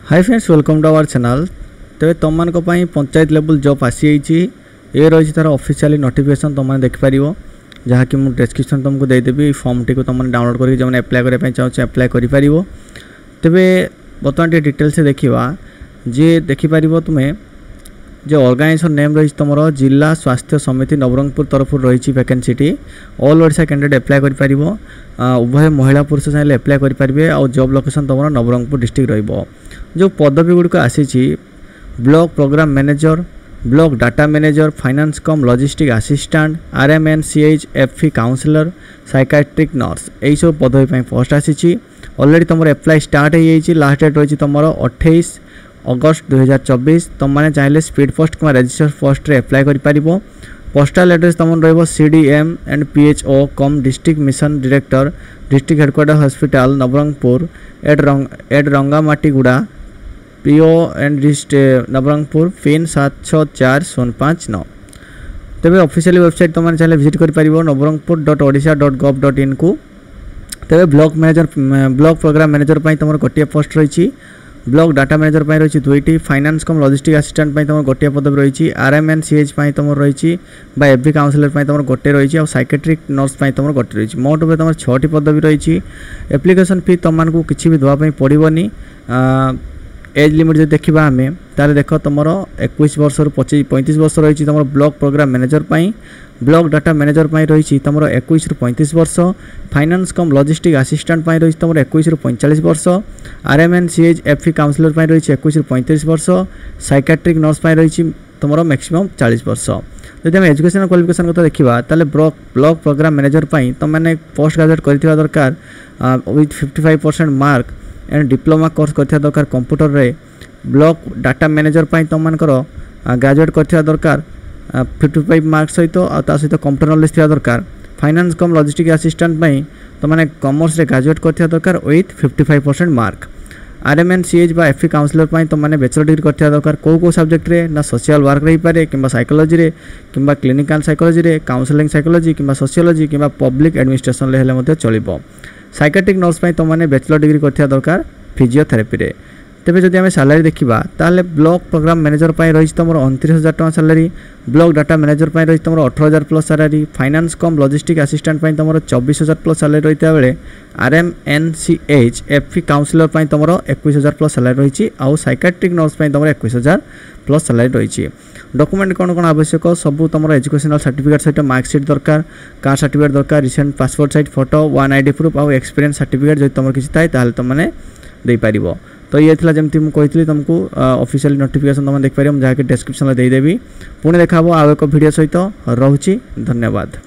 Hi friends welcome to our channel. तेज तुम मान पंचायत लेवल जॉब आसी ये रही तार ऑफिशियली नोटिफिकेशन तुम देखिपर जहाँकि मुझे डिस्क्रिप्शन तुमको देदेवी फॉर्म टी तुमने डाउनलोड करके जो एप्लाय करने चाहे एप्लाय कर तेरे बर्तमान डिटेल्स देखा जे देखिपर तुम्हें जो ऑर्गेनाइजेशन नेम रही तुम जिला स्वास्थ्य समिति नवरंगपुर तरफ रही vacancy T all Odisha candidate apply कर उभय महिला पुरुष चाहिए एप्लाय करेंगे आउ जॉब लोकेशन तुम नवरंगपुर डिस्ट्रिक्ट रो पदवी गुड़िक आसी block programme manager block data manager finance cum logistic assistant RMNCH FE counsellor psychiatric nurse यही सब पदवी पोस्ट आसी ऑलरेडी तुम एप्लाय स्टार्ट हो लास्ट डेट रही तुम 28 अगस्त 2024 तुमने चाहिए स्पीड पोस्ट कि रजिस्टर पोस्ट रे एप्लाय कर पोस्टल एड्रेस तुम CDM and PHO cum district mission director district headquarter hospital Nabarangpur एड Rangamatiguda PO and Nabarangpur PIN 764059। तेरे ऑफिशियल वेबसाइट तुमने चाहिए विजिट कर नवरंगपुर.odisha.gov.in को। तेरे ब्लॉक प्रोग्राम मैनेजर तुम गोटे पोस्ट रही ब्लॉक डाटा मैनेजर रही दुईटी फाइनेंस कम लॉजिस्टिक असिस्टेंट तुम गोटे पदवी रही RMNCH तुम रही FE काउंसलर तुम गोटे रही और साइकेट्रिक नर्स तुम गोटे रही मोट भाव तुम 6टी पदवी रही। एप्लिकेशन फी तुमको किसी भी देवाई पड़ोनी। एज लिमिट जो देखा आम ताले देख तुम 21 वर्ष रु 35 वर्ष रही तुम block programme manager block data manager रही तुम 21 रु 35 वर्ष फाइनेंस कम लॉजिस्टिक असिस्टेंट रही तुम 21 रु 45 वर्ष RMNCH FE काउंसलर रही 21 रु 35 वर्ष साइकाट्रिक नर्स रही तुम मैक्सिमम 40 वर्ष। जब आम एजुकेशनल क्वालिफिकेशन कथा देखा ताले ब्लॉक प्रोग्राम मैनेजर तुमने पोस्ट ग्रेजुएट कर दरकार with 55% mark and diploma course कर दरकार कंप्यूटर रे ब्लॉक डाटा मैनेजर तुमकर ग्रेजुएट कर दरकार 55 मार्क सहित सहित कंप्यूटर नॉलेज थी दरकार। फाइनेंस कम लॉजिस्टिक असिस्टेंट तुमने कॉमर्स रे ग्रेजुएट कर दरकार with 55% mark. RMNCH FE counsellor तुमने बैचलर डिग्री कर दरकार कौ सब्जेक्ट रे ना सोशल वर्क रही पारे कि साइकोलॉजी रे कि क्लिनिकल साइकोलॉजी रे काउंसलिंग साइकोलॉजी कि सोशियोलॉजी कि पब्लिक एडमिनिस्ट्रेशन रे हेले चलिबो। साइकाट्रिक नर्स तुमने बैचलर डिग्री कर दरकार फिजियोथेरापी रे। तेज जदि आम सैलरी देखा ताले ब्लॉक प्रोग्राम मैनेजर रही तुम 29,000 टका सैलरी ब्लॉक डाटा मैनेजर रही तुम 18,000 plus salary finance cum logistic assistant तुम 24,000 प्लस सैलरी रही बेले RMNCH FE काउंसलर तुम 21,000 प्लस सैलरी रही आउ साइकाट्रिक नर्स तुम 21,000 प्लस सैलरी रही। डॉक्यूमेंट कौन कौन आवश्यक सब तुम एजुकेशनल सर्टिफिकेट सहित मार्कशीट दरकार कास्ट सर्टिफिकेट दरकार recent passport size photo 1 ID proof आउ एक्सपीरियंस सर्टिफिकेट जो तुम किसी थाए तुमने दे पार। तो ये थी जमी मुझे तुमको ऑफिशियल नोटिफिकेशन तुम देखिए जहाँकि डिस्क्रिप्शन देदेवी पुणी देखा आउ एक वीडियो सहित रोची। धन्यवाद।